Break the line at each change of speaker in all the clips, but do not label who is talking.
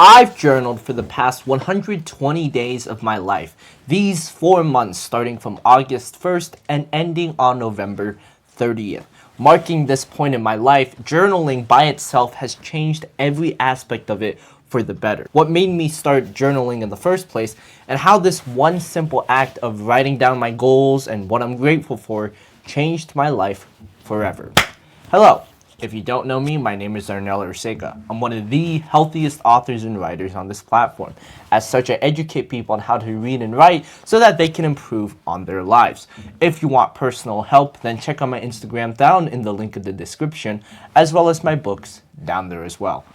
I've journaled for the past 120 days of my life. These 4 months starting from August 1st and ending on November 30th. Marking this point in my life, journaling by itself has changed every aspect of it for the better. What made me start journaling in the first place, and how this one simple act of writing down my goals and what I'm grateful for changed my life forever. Hello. If you don't know me, my name is Arnel Arcega. I'm one of the healthiest authors and writers on this platform. As such, I educate people on how to read and write so that they can improve on their lives. If you want personal help, then check out my Instagram down in the link in the description, as well as my books down there as well.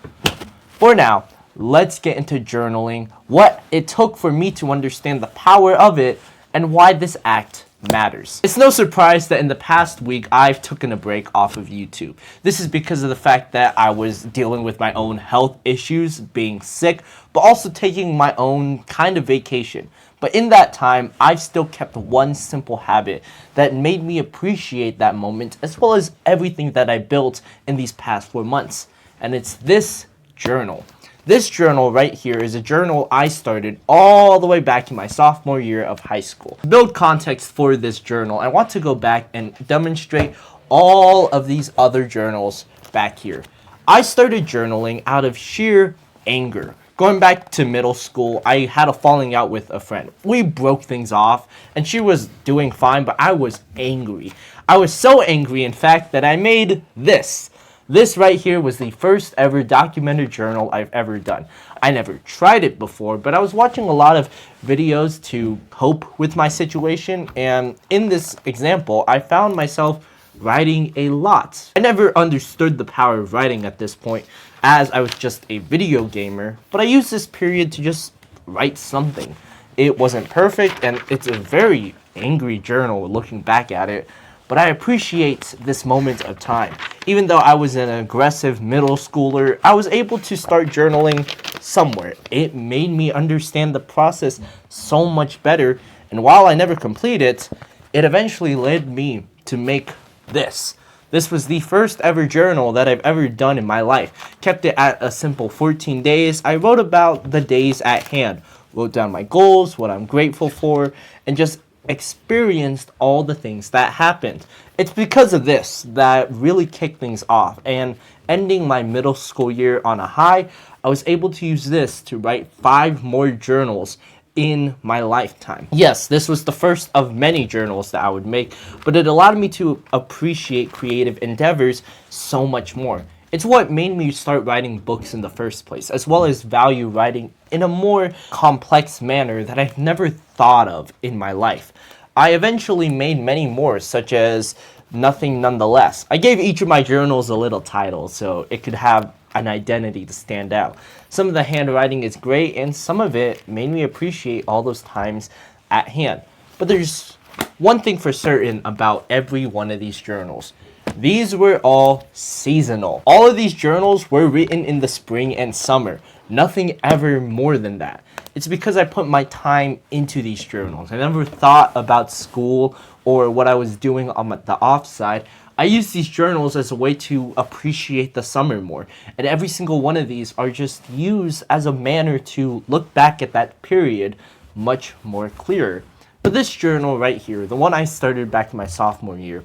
For now, let's get into journaling, what it took for me to understand the power of it, and why this act matters. It's no surprise that in the past week I've taken a break off of YouTube. This is because of the fact that I was dealing with my own health issues, being sick, but also taking my own kind of vacation. But in that time, I've still kept one simple habit that made me appreciate that moment, as well as everything that I built in these past 4 months. And it's this journal. This journal right here is a journal I started all the way back in my sophomore year of high school. To build context for this journal, I want to go back and demonstrate all of these other journals back here. I started journaling out of sheer anger. Going back to middle school, I had a falling out with a friend. We broke things off, and she was doing fine, but I was angry. I was so angry, in fact, that I made this. This right here was the first ever documented journal I've ever done. I never tried it before, but I was watching a lot of videos to cope with my situation, and in this example, I found myself writing a lot. I never understood the power of writing at this point, as I was just a video gamer, but I used this period to just write something. It wasn't perfect, and it's a very angry journal looking back at it, but I appreciate this moment of time. Even though I was an aggressive middle schooler, I was able to start journaling somewhere. It made me understand the process so much better, and while I never completed it, it eventually led me to make this. This was the first ever journal that I've ever done in my life. Kept it at a simple 14 days. I wrote about the days at hand, wrote down my goals, what I'm grateful for, and just experienced all the things that happened. It's because of this that really kicked things off, and ending my middle school year on a high, I was able to use this to write 5 more journals in my lifetime. Yes, this was the first of many journals that I would make, but it allowed me to appreciate creative endeavors so much more. It's what made me start writing books in the first place, as well as value writing in a more complex manner that I've never thought of in my life. I eventually made many more, such as Nothing Nonetheless. I gave each of my journals a little title so it could have an identity to stand out. Some of the handwriting is great, and some of it made me appreciate all those times at hand. But there's one thing for certain about every one of these journals. These were all seasonal. All of these journals were written in the spring and summer. Nothing ever more than that. It's because I put my time into these journals. I never thought about school or what I was doing on the offside. I use these journals as a way to appreciate the summer more. And every single one of these are just used as a manner to look back at that period much more clearer. But this journal right here, the one I started back in my sophomore year,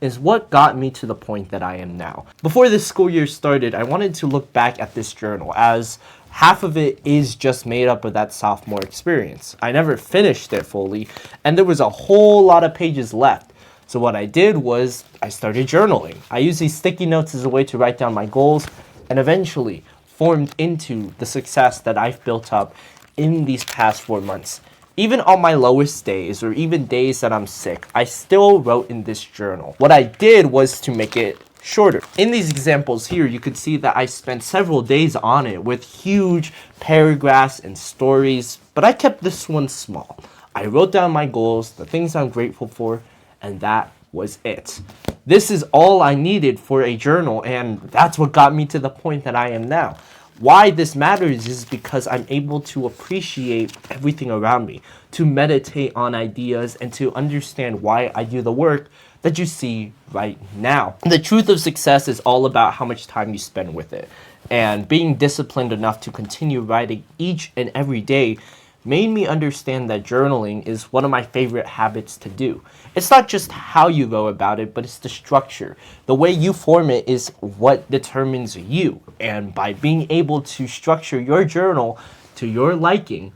is what got me to the point that I am now. Before this school year started, I wanted to look back at this journal, as half of it is just made up of that sophomore experience. I never finished it fully, and there was a whole lot of pages left. So what I did was I started journaling. I used these sticky notes as a way to write down my goals, and eventually formed into the success that I've built up in these past 4 months. Even on my lowest days, or even days that I'm sick, I still wrote in this journal. What I did was to make it shorter. In these examples here, you could see that I spent several days on it with huge paragraphs and stories, but I kept this one small. I wrote down my goals, the things I'm grateful for, and that was it. This is all I needed for a journal, and that's what got me to the point that I am now. Why this matters is because I'm able to appreciate everything around me, to meditate on ideas, and to understand why I do the work that you see right now. The truth of success is all about how much time you spend with it. And being disciplined enough to continue writing each and every day made me understand that journaling is one of my favorite habits to do. It's not just how you go about it, but it's the structure. The way you form it is what determines you. And by being able to structure your journal to your liking,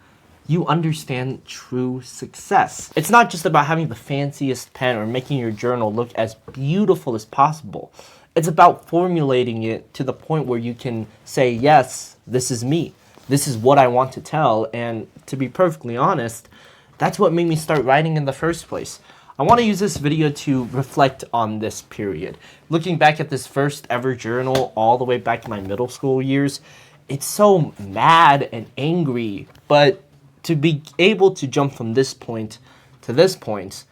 you understand true success. It's not just about having the fanciest pen or making your journal look as beautiful as possible. It's about formulating it to the point where you can say, yes, this is me. This is what I want to tell. And to be perfectly honest, that's what made me start writing in the first place. I want to use this video to reflect on this period. Looking back at this first ever journal all the way back to my middle school years, it's so mad and angry, but to be able to jump from this point to this point,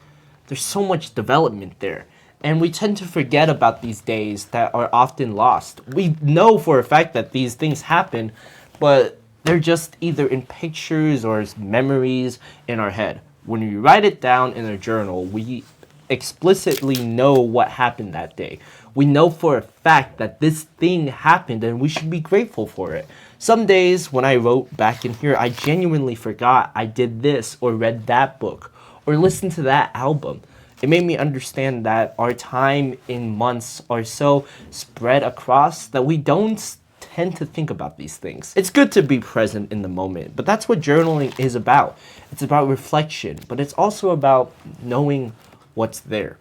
there's so much development there. And we tend to forget about these days that are often lost. We know for a fact that these things happen, but they're just either in pictures or as memories in our head. When we write it down in a journal, we explicitly know what happened that day. We know for a fact that this thing happened and we should be grateful for it. Some days when I wrote back in here, I genuinely forgot I did this or read that book or listened to that album. It made me understand that our time in months are so spread across that we don't tend to think about these things. It's good to be present in the moment, but that's what journaling is about. It's about reflection, but it's also about knowing what's there.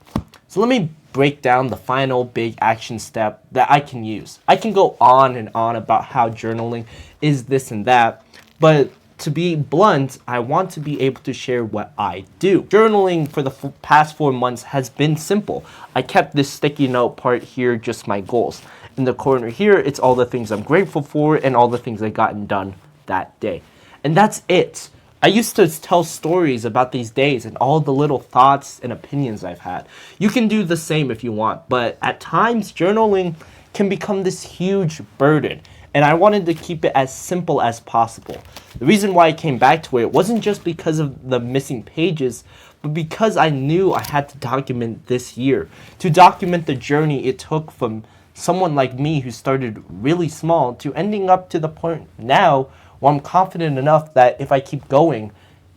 So let me break down the final big action step that I can use. I can go on and on about how journaling is this and that, but to be blunt, I want to be able to share what I do. Journaling for the past 4 months has been simple. I kept this sticky note part here, just my goals. In the corner here, it's all the things I'm grateful for and all the things I gotten done that day. And that's it. I used to tell stories about these days and all the little thoughts and opinions I've had. You can do the same if you want, but at times journaling can become this huge burden. And I wanted to keep it as simple as possible. The reason why I came back to it wasn't just because of the missing pages, but because I knew I had to document this year. To document the journey it took from someone like me who started really small to ending up to the point now where I'm confident enough that if I keep going,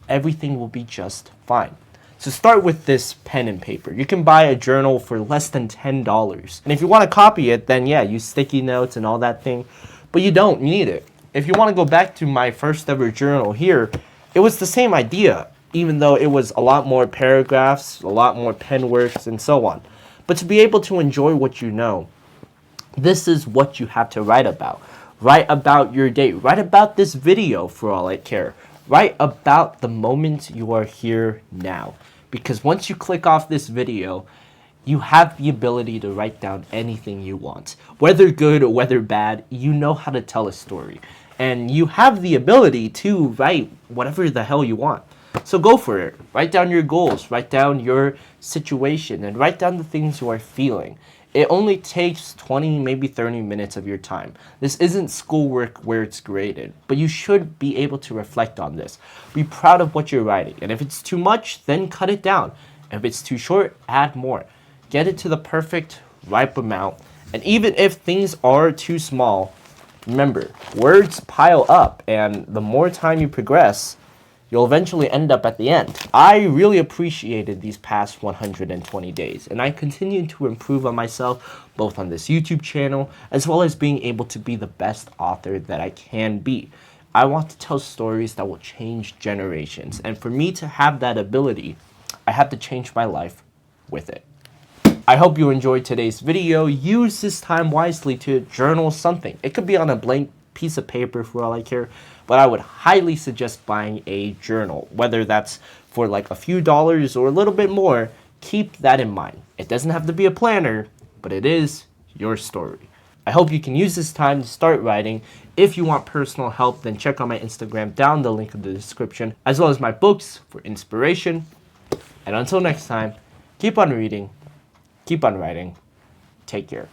everything will be just fine. So start with this pen and paper. You can buy a journal for less than $10. And if you want to copy it, then yeah, use sticky notes and all that thing. But you don't need it. If you want to go back to my first ever journal here, it was the same idea, even though it was a lot more paragraphs, a lot more pen works, and so on. But to be able to enjoy what you know, this is what you have to write about. Write about your day. Write about this video for all I care. Write about the moment you are here now. Because once you click off this video, you have the ability to write down anything you want. Whether good or whether bad, you know how to tell a story. And you have the ability to write whatever the hell you want. So go for it. Write down your goals. Write down your situation. And write down the things you are feeling. It only takes 20, maybe 30 minutes of your time. This isn't schoolwork where it's graded, but you should be able to reflect on this. Be proud of what you're writing. And if it's too much, then cut it down. If it's too short, add more. Get it to the perfect, ripe amount. And even if things are too small, remember, words pile up, and the more time you progress, you'll eventually end up at the end. I really appreciated these past 120 days, and I continue to improve on myself, both on this YouTube channel, as well as being able to be the best author that I can be. I want to tell stories that will change generations, and for me to have that ability, I have to change my life with it. I hope you enjoyed today's video. Use this time wisely to journal something. It could be on a blank piece of paper for all I care, but I would highly suggest buying a journal, whether that's for like a few dollars or a little bit more. Keep that in mind. It doesn't have to be a planner, but it is your story. I hope you can use this time to start writing. If you want personal help, then check out my Instagram down the link in the description, as well as my books for inspiration. And until next time, keep on reading, keep on writing. Take care.